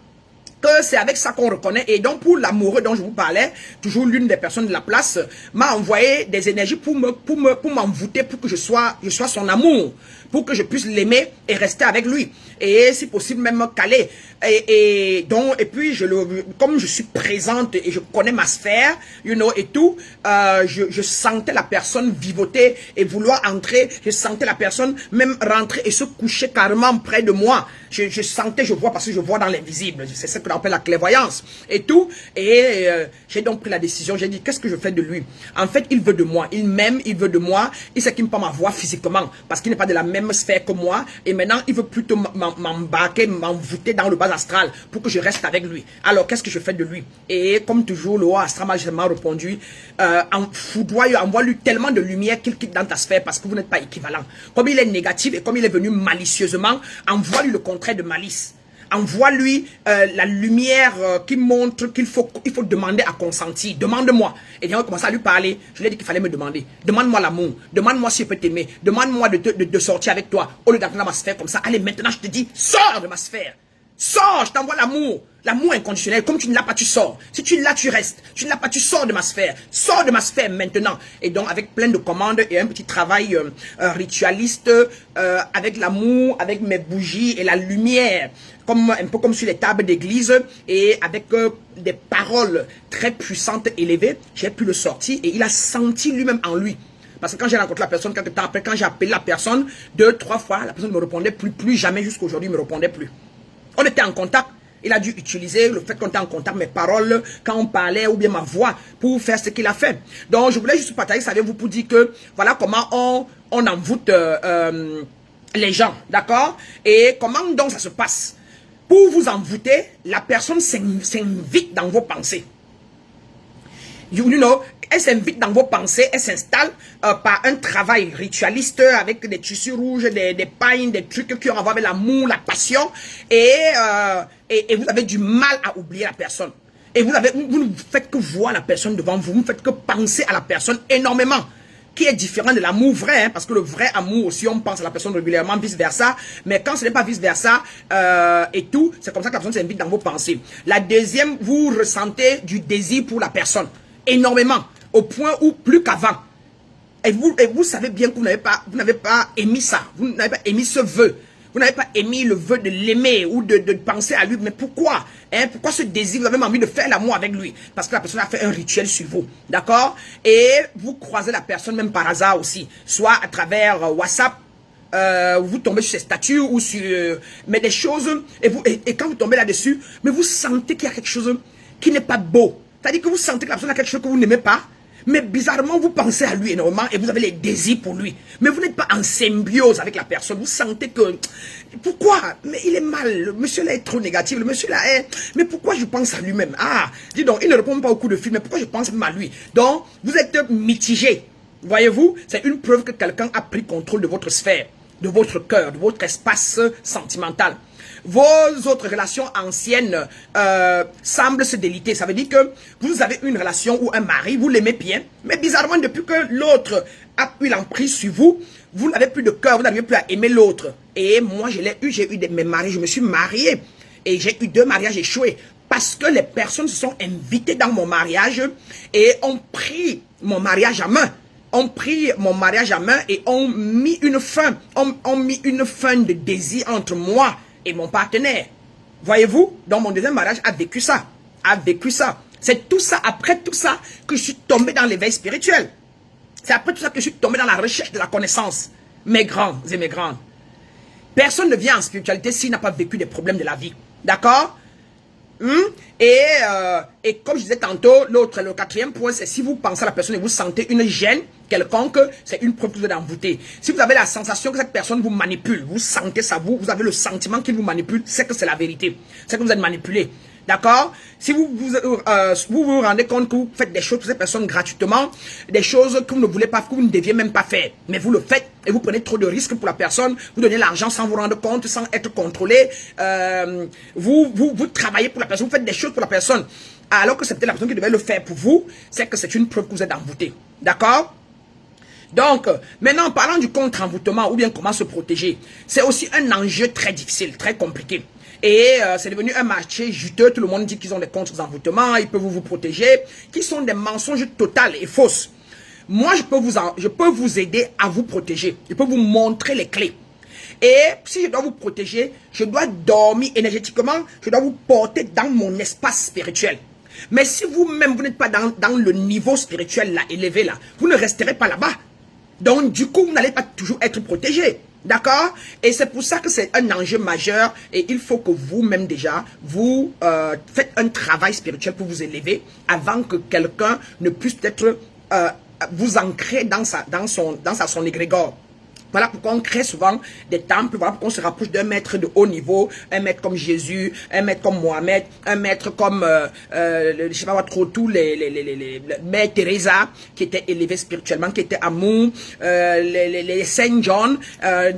Que c'est avec ça qu'on reconnaît. Et donc, pour l'amoureux dont je vous parlais, toujours l'une des personnes de la place m'a envoyé des énergies pour m'envoûter, pour que je sois son amour, pour que je puisse l'aimer et rester avec lui. Et si possible, même me caler. Et puis, comme je suis présente et je connais ma sphère, et tout, je sentais la personne vivoter et vouloir entrer. Je sentais la personne même rentrer et se coucher carrément près de moi. Je sentais, je vois, parce que je vois dans l'invisible. C'est ce qu'on appelle la clairvoyance et tout. Et j'ai donc pris la décision. J'ai dit, qu'est-ce que je fais de lui? En fait, il veut de moi. Il m'aime, il veut de moi. Il sait qu'il ne peut pas m'avoir physiquement parce qu'il n'est pas de la même sphère que moi. Et maintenant, il veut plutôt m'embarquer, m'envoûter dans le bas astral pour que je reste avec lui. Alors, qu'est-ce que je fais de lui? Et comme toujours, le haut astral m'a répondu, envoie-lui tellement de lumière qu'il quitte dans ta sphère parce que vous n'êtes pas équivalent. Comme il est négatif et comme il est venu malicieusement, envoie-lui le contraire de malice. Envoie-lui la lumière qui montre qu'il faut demander à consentir. Demande-moi. Et bien on commence à lui parler. Je lui ai dit qu'il fallait me demander. Demande-moi l'amour. Demande-moi si je peux t'aimer. Demande-moi de sortir avec toi. Au lieu d'entrer dans ma sphère comme ça. Allez, maintenant je te dis, sors de ma sphère. Sors, je t'envoie l'amour. L'amour inconditionnel. Comme tu ne l'as pas, tu sors. Si tu l'as, tu restes. Tu ne l'as pas, tu sors de ma sphère. Sors de ma sphère maintenant. Et donc, avec plein de commandes et un petit travail ritualiste, avec l'amour, avec mes bougies et la lumière, un peu comme sur les tables d'église, et avec des paroles très puissantes, élevées, j'ai pu le sortir et il a senti lui-même en lui. Parce que quand j'ai rencontré la personne, quelques temps après, quand j'ai appelé la personne, 2, 3 fois, la personne ne me répondait plus jamais jusqu'à aujourd'hui, ne me répondait plus. On était en contact. Il a dû utiliser le fait qu'on était en contact, mes paroles, quand on parlait, ou bien ma voix, pour faire ce qu'il a fait. Donc, je voulais juste partager ça avec vous pour dire que, voilà comment on envoûte les gens, d'accord? Et comment donc ça se passe? Pour vous envoûter, la personne s'invite dans vos pensées. Elle s'invite dans vos pensées, elle s'installe par un travail ritualiste avec des tissus rouges, des pailles, des trucs qui ont à voir avec l'amour, la passion, et vous avez du mal à oublier la personne. Et vous ne faites que voir la personne devant vous, vous ne faites que penser à la personne énormément, qui est différent de l'amour vrai, hein, parce que le vrai amour aussi, on pense à la personne régulièrement, vice-versa, mais quand ce n'est pas vice-versa, et tout, c'est comme ça que la personne s'invite dans vos pensées. La deuxième, vous ressentez du désir pour la personne, énormément, au point où plus qu'avant. Et vous savez bien que vous n'avez pas émis ça, vous n'avez pas émis ce vœu. Vous n'avez pas émis le vœu de l'aimer ou de penser à lui. Mais pourquoi? Hein? Pourquoi ce désir? Vous avez même envie de faire l'amour avec lui. Parce que la personne a fait un rituel sur vous. D'accord? Et vous croisez la personne même par hasard aussi. Soit à travers WhatsApp, vous tombez sur ses statuts ou sur... mais des choses... Et quand vous tombez là-dessus, mais vous sentez qu'il y a quelque chose qui n'est pas beau. C'est-à-dire que vous sentez que la personne a quelque chose que vous n'aimez pas. Mais bizarrement, vous pensez à lui énormément et vous avez les désirs pour lui. Mais vous n'êtes pas en symbiose avec la personne. Vous sentez que... Pourquoi? Mais il est mal. Le monsieur là est trop négatif. Le monsieur là est... Mais pourquoi je pense à lui-même? Ah, dis donc, il ne répond pas au coup de fil. Mais pourquoi je pense même à lui? Donc, vous êtes mitigé. Voyez-vous? C'est une preuve que quelqu'un a pris contrôle de votre sphère, de votre cœur, de votre espace sentimental. Vos autres relations anciennes semblent se déliter. Ça veut dire que vous avez une relation ou un mari, vous l'aimez bien, mais bizarrement, depuis que l'autre a eu l'emprise sur vous, vous n'avez plus de cœur, vous n'arrivez plus à aimer l'autre. Et moi, je l'ai eu, j'ai eu mes maris, je me suis marié et j'ai eu 2 mariages échoués parce que les personnes se sont invitées dans mon mariage et ont pris mon mariage à main. Ont pris mon mariage à main et ont mis une fin, ont mis une fin de désir entre moi et mon partenaire. Voyez-vous? Donc mon deuxième mariage a vécu ça. C'est tout ça, après tout ça, que je suis tombé dans l'éveil spirituel. C'est après tout ça que je suis tombé dans la recherche de la connaissance. Mes grands et mes grandes. Personne ne vient en spiritualité s'il n'a pas vécu des problèmes de la vie. D'accord? Et comme je disais tantôt, le 4e point, c'est si vous pensez à la personne et vous sentez une gêne quelconque, c'est une preuve que vous êtes envoûté. Si vous avez la sensation que cette personne vous manipule, vous sentez ça, vous avez le sentiment qu'il vous manipule, c'est que c'est la vérité. C'est que vous êtes manipulé. D'accord? Si vous rendez compte que vous faites des choses pour cette personne gratuitement, des choses que vous ne voulez pas, que vous ne deviez même pas faire, mais vous le faites et vous prenez trop de risques pour la personne, vous donnez l'argent sans vous rendre compte, sans être contrôlé, vous travaillez pour la personne, vous faites des choses pour la personne, alors que c'est peut-être la personne qui devait le faire pour vous, c'est que c'est une preuve que vous êtes envoûté. D'accord? Donc, maintenant, en parlant du contre-envoûtement ou bien comment se protéger, c'est aussi un enjeu très difficile, très compliqué. Et c'est devenu un marché juteux. Tout le monde dit qu'ils ont des contre-envoûtements, ils peuvent vous protéger, qui sont des mensonges totaux et fausses. Moi, je peux vous aider à vous protéger. Je peux vous montrer les clés. Et si je dois vous protéger, je dois dormir énergétiquement, je dois vous porter dans mon espace spirituel. Mais si vous-même, vous n'êtes pas dans le niveau spirituel là, élevé là, vous ne resterez pas là-bas. Donc, du coup, vous n'allez pas toujours être protégé. D'accord? Et c'est pour ça que c'est un enjeu majeur et il faut que vous-même déjà, vous faites un travail spirituel pour vous élever avant que quelqu'un ne puisse peut-être vous ancrer dans son égrégore. Voilà pourquoi on crée souvent des temples, voilà pourquoi on se rapproche d'un maître de haut niveau, un maître comme Jésus, un maître comme Mohamed, un maître comme, je sais pas trop, tous les Mère Teresa, qui étaient élevés spirituellement, qui étaient amour, les Saint John,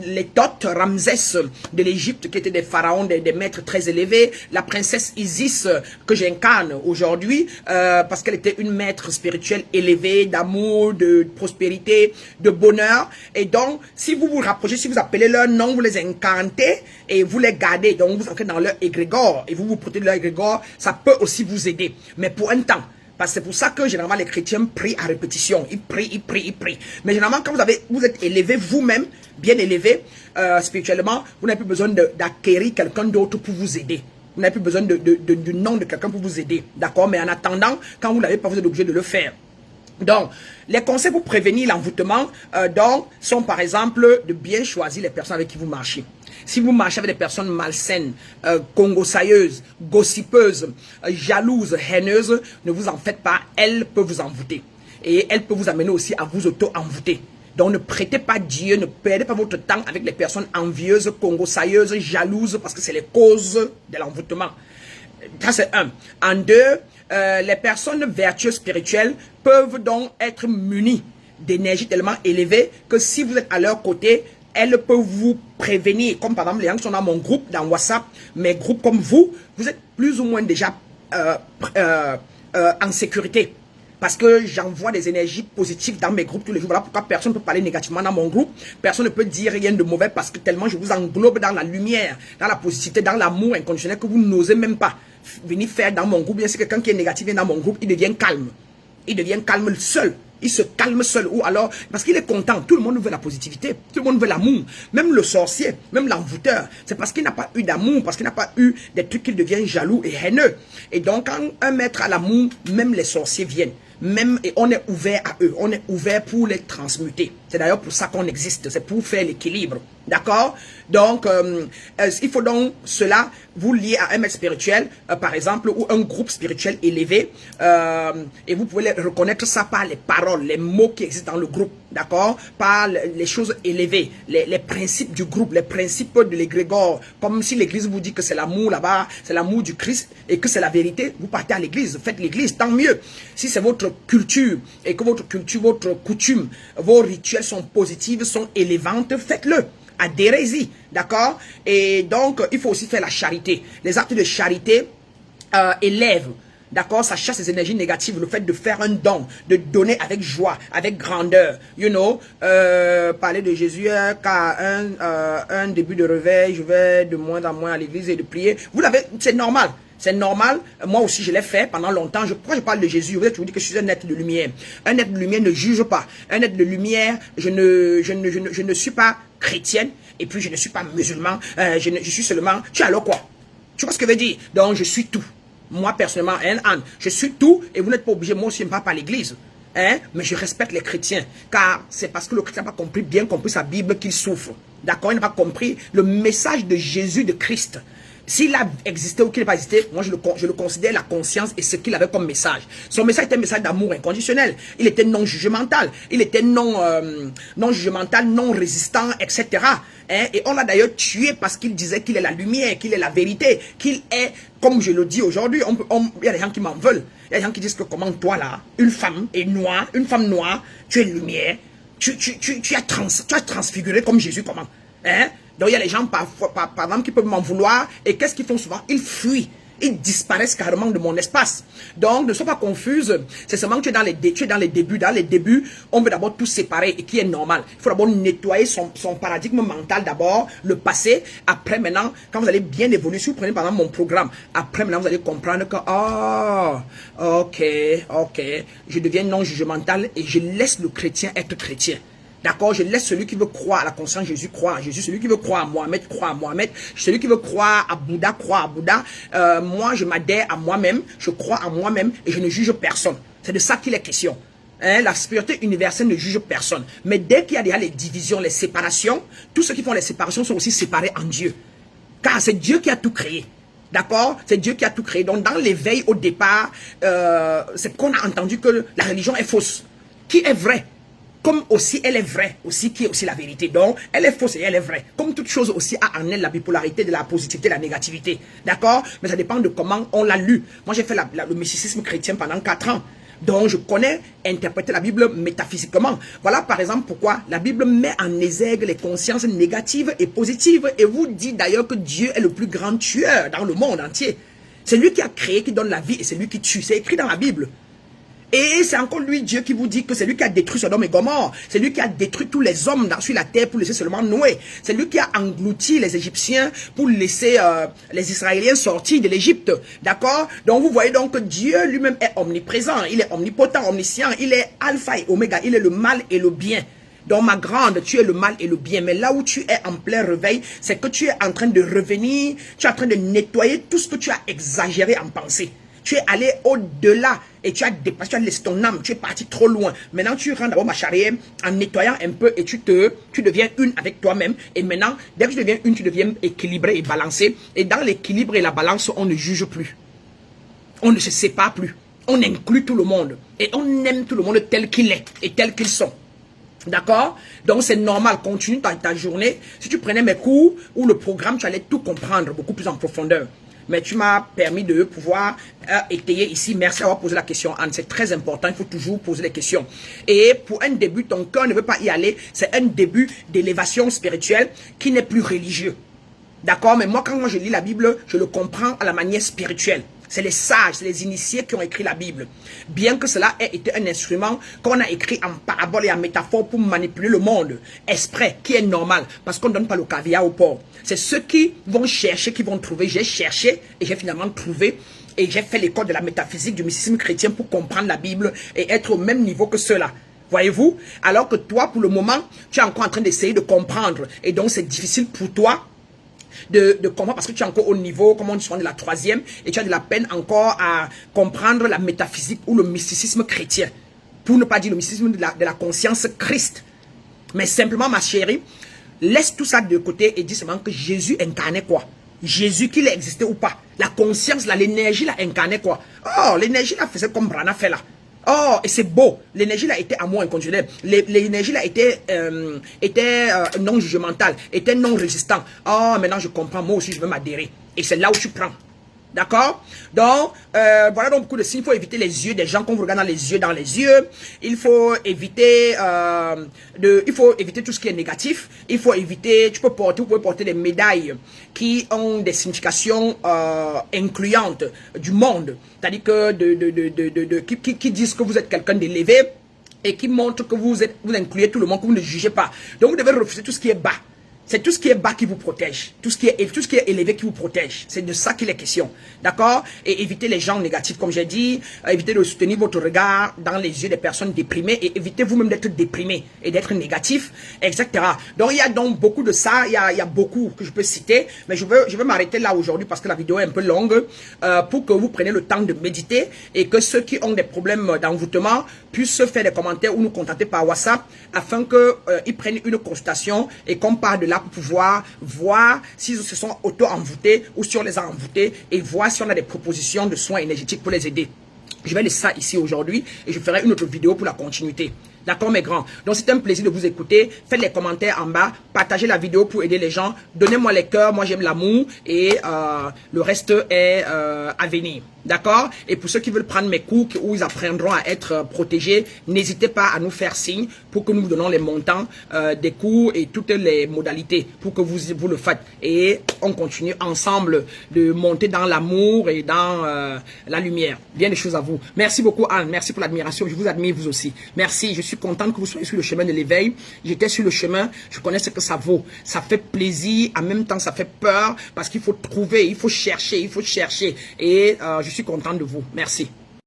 les Thoth, Ramsès de l'Égypte, qui étaient des pharaons, des maîtres très élevés, la princesse Isis, que j'incarne aujourd'hui, parce qu'elle était une maître spirituelle élevée, d'amour, de prospérité, de bonheur, et donc, si vous vous rapprochez, si vous appelez leur nom, vous les incantez et vous les gardez, donc vous entrez dans leur égrégore et vous vous protégez de leur égrégore, ça peut aussi vous aider, mais pour un temps. Parce que c'est pour ça que généralement les chrétiens prient à répétition, ils prient. Mais généralement quand vous êtes élevé vous-même, bien élevé spirituellement, vous n'avez plus besoin d'acquérir quelqu'un d'autre pour vous aider. Vous n'avez plus besoin du nom de quelqu'un pour vous aider, d'accord? Mais en attendant, quand vous ne l'avez pas, vous êtes obligé de le faire. Donc, les conseils pour prévenir l'envoûtement sont par exemple de bien choisir les personnes avec qui vous marchez. Si vous marchez avec des personnes malsaines, congosailleuses, gossipeuses, jalouses, haineuses, ne vous en faites pas, elles peuvent vous envoûter. Et elles peuvent vous amener aussi à vous auto-envoûter. Donc ne prêtez pas Dieu, ne perdez pas votre temps avec les personnes envieuses, congosailleuses, jalouses, parce que c'est les causes de l'envoûtement. Ça c'est un. En deux, les personnes vertueuses spirituelles peuvent donc être munies d'énergie tellement élevée que si vous êtes à leur côté, elles peuvent vous prévenir. Comme par exemple les gens qui sont dans mon groupe, dans WhatsApp, mes groupes comme vous êtes plus ou moins déjà en sécurité. Parce que j'envoie des énergies positives dans mes groupes tous les jours. Voilà pourquoi personne ne peut parler négativement dans mon groupe. Personne ne peut dire rien de mauvais parce que tellement je vous englobe dans la lumière, dans la positivité, dans l'amour inconditionnel que vous n'osez même pas venir faire dans mon groupe. Bien si quelqu'un qui est négatif vient dans mon groupe, il devient calme. Il devient calme seul. Il se calme seul. Ou alors, parce qu'il est content. Tout le monde veut la positivité. Tout le monde veut l'amour. Même le sorcier, même l'envoûteur. C'est parce qu'il n'a pas eu d'amour, parce qu'il n'a pas eu des trucs qu'il devient jaloux et haineux. Et donc, quand un maître a l'amour, même les sorciers viennent. Même, et on est ouvert à eux. On est ouvert pour les transmuter. C'est d'ailleurs pour ça qu'on existe. C'est pour faire l'équilibre. D'accord? Donc, il faut donc cela vous lier à un maître spirituel, par exemple, ou un groupe spirituel élevé. Et vous pouvez reconnaître ça par les paroles, les mots qui existent dans le groupe. D'accord? Par les choses élevées, les principes du groupe, les principes de l'égrégore. Comme si l'église vous dit que c'est l'amour là-bas, c'est l'amour du Christ et que c'est la vérité, vous partez à l'église, faites l'église, tant mieux. Si c'est votre culture et que votre culture, votre coutume, vos rituels sont positifs, sont élevantes, faites-le. Adhérez-y, d'accord? Et donc, il faut aussi faire la charité. Les actes de charité élèvent. D'accord, ça chasse les énergies négatives, le fait de faire un don, de donner avec joie, avec grandeur, you know, parler de Jésus, qu'à un début de réveil, je vais de moins en moins à l'église et de prier. Vous l'avez, c'est normal. C'est normal, moi aussi je l'ai fait pendant longtemps. Pourquoi je parle de Jésus? Vous êtes toujours dit que je suis un être de lumière. Un être de lumière ne juge pas. Un être de lumière, je ne suis pas chrétienne et puis je ne suis pas musulman. Je suis seulement, tu es alors quoi? Tu vois ce que je veux dire? Donc je suis tout. Moi personnellement, Anne, je suis tout et vous n'êtes pas obligé, moi aussi je ne pars pas à l'église. Hein? Mais je respecte les chrétiens, car c'est parce que le chrétien n'a pas compris, bien compris sa Bible qu'il souffre. D'accord? Il n'a pas compris le message de Jésus de Christ. S'il a existé ou qu'il n'a pas existé, moi je le considère la conscience et ce qu'il avait comme message. Son message était un message d'amour inconditionnel. Il était non jugemental. Il était non jugemental, non résistant, etc. Hein? Et on l'a d'ailleurs tué parce qu'il disait qu'il est la lumière, qu'il est la vérité, qu'il est, comme je le dis aujourd'hui, il y a des gens qui m'en veulent. Il y a des gens qui disent que comment toi là, une femme noire, tu es lumière, tu as transfiguré comme Jésus, comment? Hein? Donc il y a les gens par exemple qui peuvent m'en vouloir et qu'est-ce qu'ils font souvent? Ils fuient, ils disparaissent carrément de mon espace. Donc ne sois pas confuse, c'est seulement que tu es dans les débuts. Dans les débuts, on veut d'abord tout séparer et qui est normal. Il faut d'abord nettoyer son paradigme mental d'abord, le passé. Après maintenant, quand vous allez bien évoluer, si vous prenez par exemple mon programme, après maintenant vous allez comprendre que ok, je deviens non jugemental et je laisse le chrétien être chrétien. D'accord, je laisse celui qui veut croire à la conscience Jésus croire à Jésus, celui qui veut croire à Mohamed croire à Mohamed, celui qui veut croire à Bouddha croire à Bouddha. Moi, je m'adhère à moi-même, je crois à moi-même et je ne juge personne. C'est de ça qu'il est question. Hein, la spiritualité universelle ne juge personne. Mais dès qu'il y a déjà les divisions, les séparations, tous ceux qui font les séparations sont aussi séparés en Dieu. Car c'est Dieu qui a tout créé. D'accord? C'est Dieu qui a tout créé. Donc dans l'éveil au départ, c'est qu'on a entendu que la religion est fausse. Qui est vrai? Comme aussi elle est vraie, aussi qui est aussi la vérité. Donc, elle est fausse et elle est vraie. Comme toute chose aussi a en elle la bipolarité de la positivité, de la négativité. D'accord? Mais ça dépend de comment on l'a lu. Moi, j'ai fait le mysticisme chrétien pendant 4 ans. Donc, je connais interpréter la Bible métaphysiquement. Voilà, par exemple, pourquoi la Bible met en exergue les consciences négatives et positives et vous dit d'ailleurs que Dieu est le plus grand tueur dans le monde entier. C'est lui qui a créé, qui donne la vie et c'est lui qui tue. C'est écrit dans la Bible. Et c'est encore lui, Dieu, qui vous dit que c'est lui qui a détruit Sodome et Gomorrhe. C'est lui qui a détruit tous les hommes sur la terre pour laisser seulement Noé. C'est lui qui a englouti les Égyptiens pour laisser les Israéliens sortir de l'Égypte. D'accord? Donc vous voyez donc que Dieu lui-même est omniprésent. Il est omnipotent, omniscient. Il est alpha et oméga. Il est le mal et le bien. Donc ma grande, tu es le mal et le bien. Mais là où tu es en plein réveil, c'est que tu es en train de revenir. Tu es en train de nettoyer tout ce que tu as exagéré en pensée. Tu es allé au-delà et tu as dépassé, tu as laissé ton âme, tu es parti trop loin. Maintenant, tu rentres d'abord ma charrière en nettoyant un peu et tu deviens une avec toi-même. Et maintenant, dès que tu deviens une, tu deviens équilibré et balancé. Et dans l'équilibre et la balance, on ne juge plus. On ne se sépare plus. On inclut tout le monde. Et on aime tout le monde tel qu'il est et tel qu'ils sont. D'accord? Donc c'est normal, continue ta journée. Si tu prenais mes cours ou le programme, tu allais tout comprendre beaucoup plus en profondeur. Mais tu m'as permis de pouvoir étayer ici. Merci d'avoir posé la question, Anne. C'est très important. Il faut toujours poser les questions. Et pour un début, ton cœur ne veut pas y aller. C'est un début d'élévation spirituelle qui n'est plus religieux. D'accord? Mais moi, quand je lis la Bible, je le comprends à la manière spirituelle. C'est les sages, c'est les initiés qui ont écrit la Bible. Bien que cela ait été un instrument qu'on a écrit en parabole et en métaphore pour manipuler le monde, exprès, qui est normal, parce qu'on ne donne pas le caviar au porc. C'est ceux qui vont chercher, qui vont trouver. J'ai cherché et j'ai finalement trouvé. Et j'ai fait l'école de la métaphysique du mysticisme chrétien pour comprendre la Bible et être au même niveau que ceux-là. Voyez-vous? Alors que toi, pour le moment, tu es encore en train d'essayer de comprendre. Et donc, c'est difficile pour toi de comprendre parce que tu es encore au niveau, comme on dit souvent, de la 3e et tu as de la peine encore à comprendre la métaphysique ou le mysticisme chrétien. Pour ne pas dire le mysticisme de la conscience Christ. Mais simplement, ma chérie, laisse tout ça de côté et dis seulement que Jésus incarnait quoi? Jésus, qu'il existait ou pas. La conscience, l'énergie, là, incarnait quoi? Oh, l'énergie, là, faisait comme Brana fait là. Oh, et c'est beau. L'énergie, là, était amour inconditionnel. L'énergie, là, était non jugemental, était non résistant. Oh, maintenant, je comprends. Moi aussi, je veux m'adhérer. Et c'est là où tu prends. D'accord? Donc, voilà donc beaucoup de signes. Il faut éviter les yeux des gens qu'on vous regarde dans les yeux. Il faut éviter tout ce qui est négatif. Il faut éviter, vous pouvez porter des médailles qui ont des significations incluantes du monde. C'est-à-dire que qui disent que vous êtes quelqu'un d'élevé et qui montrent que vous incluez tout le monde, que vous ne jugez pas. Donc, vous devez refuser tout ce qui est bas. C'est tout ce qui est bas qui vous protège. Tout ce qui est élevé qui vous protège. C'est de ça qu'il est question. D'accord? Et évitez les gens négatifs, comme j'ai dit. Évitez de soutenir votre regard dans les yeux des personnes déprimées. Et évitez vous-même d'être déprimé et d'être négatif, etc. Donc, il y a donc beaucoup de ça. Il y a beaucoup que je peux citer. Mais je veux m'arrêter là aujourd'hui parce que la vidéo est un peu longue. Pour que vous preniez le temps de méditer. Et que ceux qui ont des problèmes d'envoûtement puissent faire des commentaires ou nous contacter par WhatsApp. Afin qu'ils prennent une consultation. Et qu'on part de là pour pouvoir voir s'ils se sont auto-envoûtés ou si on les a envoûtés et voir si on a des propositions de soins énergétiques pour les aider. Je vais laisser ça ici aujourd'hui et je ferai une autre vidéo pour la continuité. D'accord, mes grands? Donc, c'est un plaisir de vous écouter. Faites les commentaires en bas. Partagez la vidéo pour aider les gens. Donnez-moi les cœurs. Moi, j'aime l'amour. Et le reste est à venir. D'accord? Et pour ceux qui veulent prendre mes cours où ils apprendront à être protégés, n'hésitez pas à nous faire signe pour que nous vous donnons les montants des cours et toutes les modalités pour que vous le faites. Et on continue ensemble de monter dans l'amour et dans la lumière. Bien des choses à vous. Merci beaucoup, Anne. Merci pour l'admiration. Je vous admire, vous aussi. Merci. Je suis contente que vous soyez sur le chemin de l'éveil. J'étais sur le chemin. Je connais ce que ça vaut. Ça fait plaisir. En même temps, ça fait peur parce qu'il faut trouver, il faut chercher. Et je suis content de vous. Merci.